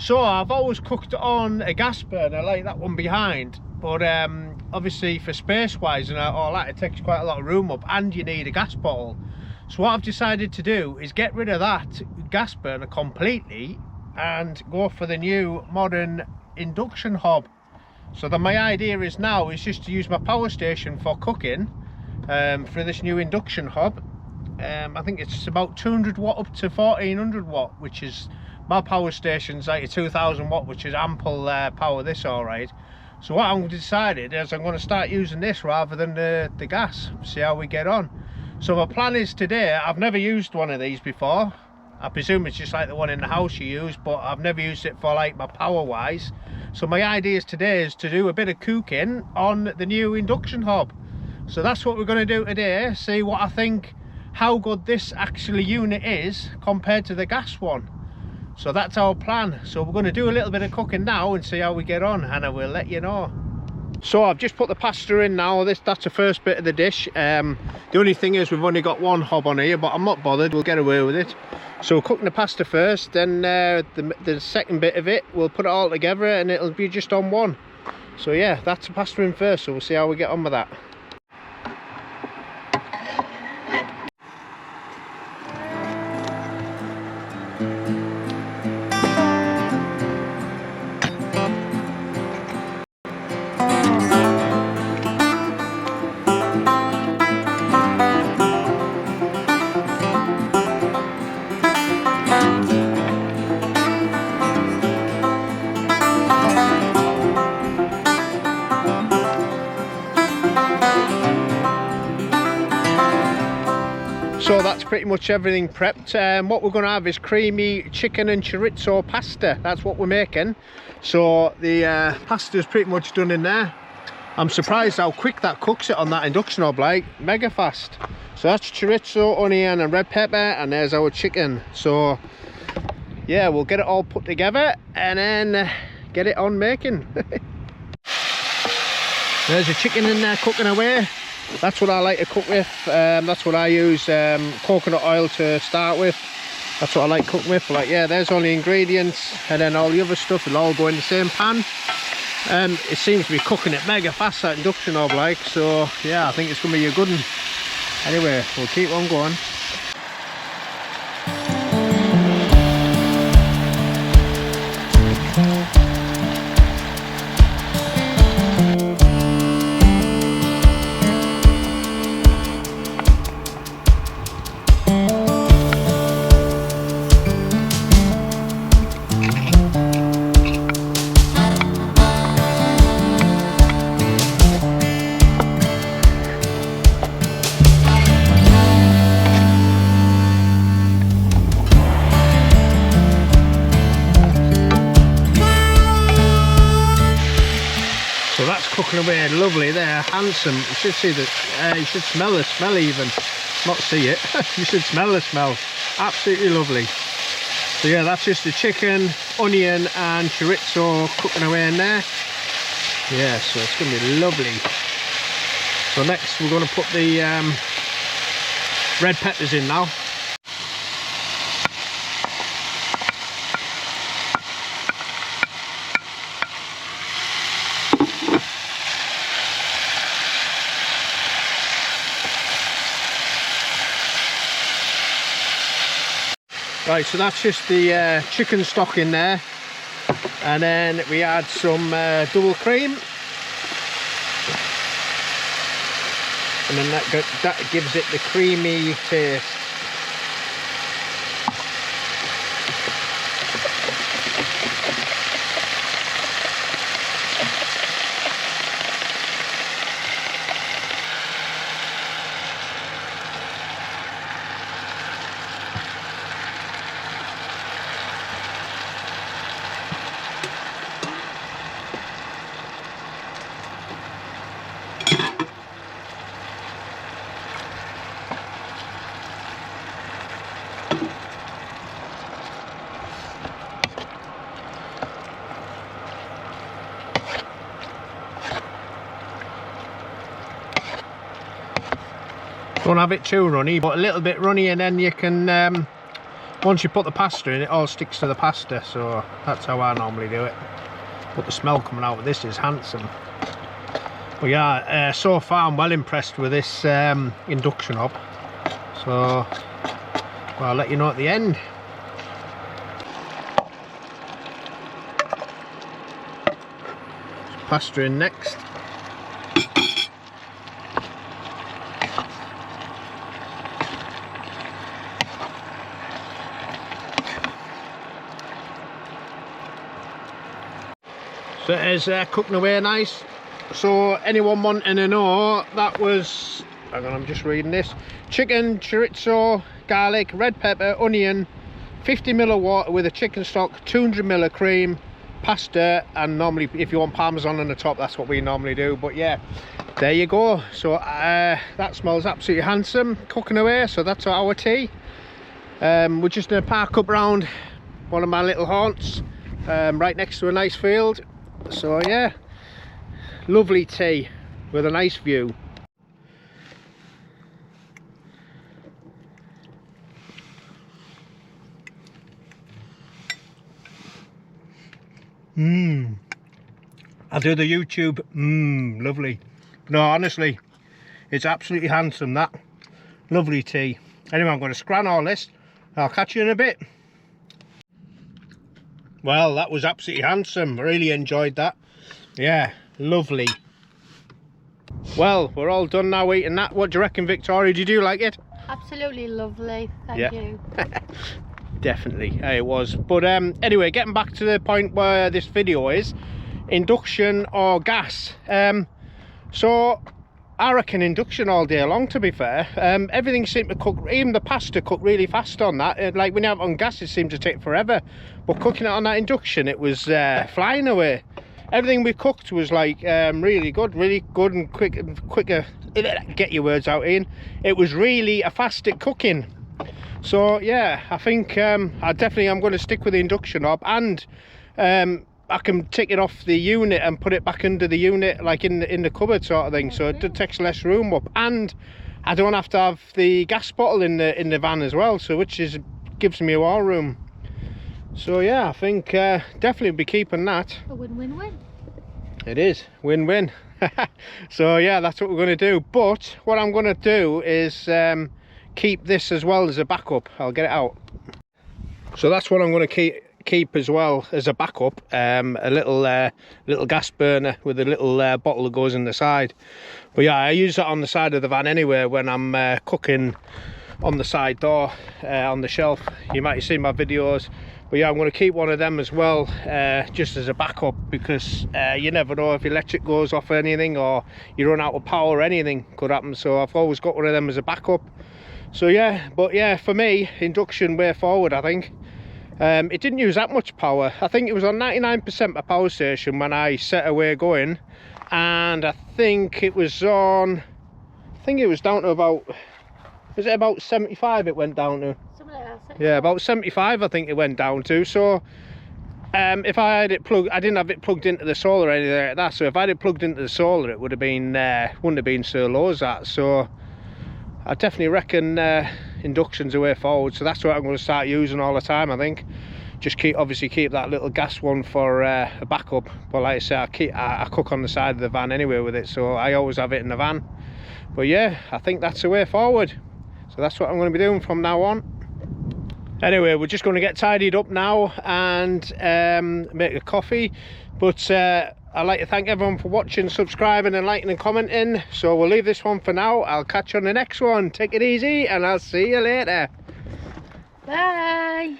So I've always cooked on a gas burner like that one behind, but obviously for space wise and all that, it takes quite a lot of room up and you need a gas bottle. So what I've decided to do is get rid of that gas burner completely and go for the new modern induction hob. So then my idea is now is just to use my power station for cooking for this new induction hob. I think it's about 200 watt up to 1400 watt, which is, my power station's like a 2000 watt, which is ample power this, all right. So what I'm decided is I'm going to start using this rather than the gas, see how we get on. So my plan is today, I've never used one of these before. I presume it's just like the one in the house you use, but I've never used it for like my power wise. So my idea today is to do a bit of cooking on the new induction hob. So that's what we're going to do today, see what I think, how good this actually unit is compared to the gas one. So that's our plan. So we're going to do a little bit of cooking now and see how we get on, and I will let you know. So I've just put the pasta in now. That's the first bit of the dish. The only thing is we've only got one hob on here, but I'm not bothered, we'll get away with it. So we're cooking the pasta first, then the second bit of it, we'll put it all together and it'll be just on one. So yeah, that's the pasta in first, so we'll see how we get on with that. So that's pretty much everything prepped. What we're going to have is creamy chicken and chorizo pasta. That's what we're making. So the pasta is pretty much done in there. I'm surprised how quick that cooks it on that induction hob, like mega fast. So that's chorizo, onion and red pepper, and there's our chicken. So yeah, we'll get it all put together and then get it on making. There's the chicken in there cooking away. That's what I like to cook with. That's what I use, coconut oil to start with. That's what I like cooking with. Like, yeah, there's all the ingredients, and then all the other stuff will all go in the same pan. It seems to be cooking it mega fast, that induction hob, like. So yeah, I think it's gonna be a good one. Anyway, we'll keep on going. So that's cooking away lovely there, handsome. You should see that, you should smell the smell even, not see it. You should smell the smell, absolutely lovely. So yeah, that's just the chicken, onion and chorizo cooking away in there. Yeah, so it's going to be lovely. So next we're going to put the red peppers in now. Right, so that's just the chicken stock in there, and then we add some double cream, and then that gives it the creamy taste. Don't have it too runny, but a little bit runny, and then you can once you put the pasta in, it all sticks to the pasta, so that's how I normally do it. But the smell coming out of this is handsome. But yeah, so far I'm well impressed with this induction hob. So well, I'll let you know at the end. Pasta in next. So it is cooking away nice. So anyone wanting to know, that was, hang on, I'm just reading this. Chicken, chorizo, garlic, red pepper, onion, 50ml of water with a chicken stock, 200ml of cream, pasta, and normally if you want parmesan on the top, that's what we normally do. But yeah, there you go. So that smells absolutely handsome, cooking away. So that's our tea. We're just going to park up round one of my little haunts, right next to a nice field. So yeah, lovely tea with a nice view. I'll do the YouTube. Lovely. No, honestly, it's absolutely handsome, that. Lovely tea. Anyway, I'm going to scran all this. I'll catch you in a bit. Well, that was absolutely handsome. Really enjoyed that. Yeah, lovely. Well, we're all done now eating that. What do you reckon, Victoria? Did you like it? Absolutely lovely. Thank you. Definitely, it was. But anyway, getting back to the point where this video is, induction or gas. So I reckon induction all day long, to be fair. Everything seemed to cook, even the pasta cooked really fast on that. Like when you have it on gas, it seemed to take forever, but cooking it on that induction, it was flying away. Everything we cooked was like really good and quicker. Get your words out, Ian. It was really a fast at cooking. So yeah, I think I'm going to stick with the induction hob, and I can take it off the unit and put it back under the unit, like in the cupboard sort of thing. So it takes less room up, and I don't have to have the gas bottle in the van as well. So gives me more room. So yeah, I think definitely be keeping that. A win-win-win. It is win-win. So yeah, that's what we're going to do. But what I'm going to do is keep this as well as a backup. I'll get it out. So that's what I'm going to keep as well as a backup. A little gas burner with a little bottle that goes in the side. But yeah, I use that on the side of the van anyway when I'm cooking on the side door, on the shelf. You might have seen my videos. But yeah, I'm going to keep one of them as well, just as a backup, because you never know if electric goes off or anything, or you run out of power or anything could happen. So I've always got one of them as a backup. So yeah, but yeah, for me, induction way forward, I think. It didn't use that much power. I think it was on 99% of power station when I set away going, and I think it was down to about, was it about 75 it went down to? Yeah, about 75 I think it went down to. So if I had it plugged, I didn't have it plugged into the solar or anything like that, so if I had it plugged into the solar, it would have been wouldn't have been so low as that. So I definitely reckon induction's the way forward. So that's what I'm going to start using all the time, I think. Just obviously keep that little gas one for a backup, but like I say, I cook on the side of the van anyway with it, so I always have it in the van. But yeah, I think that's the way forward. So that's what I'm going to be doing from now on. Anyway, we're just going to get tidied up now and make a coffee. But I'd like to thank everyone for watching, subscribing and liking and commenting. So we'll leave this one for now. I'll catch you on the next one. Take it easy and I'll see you later. Bye.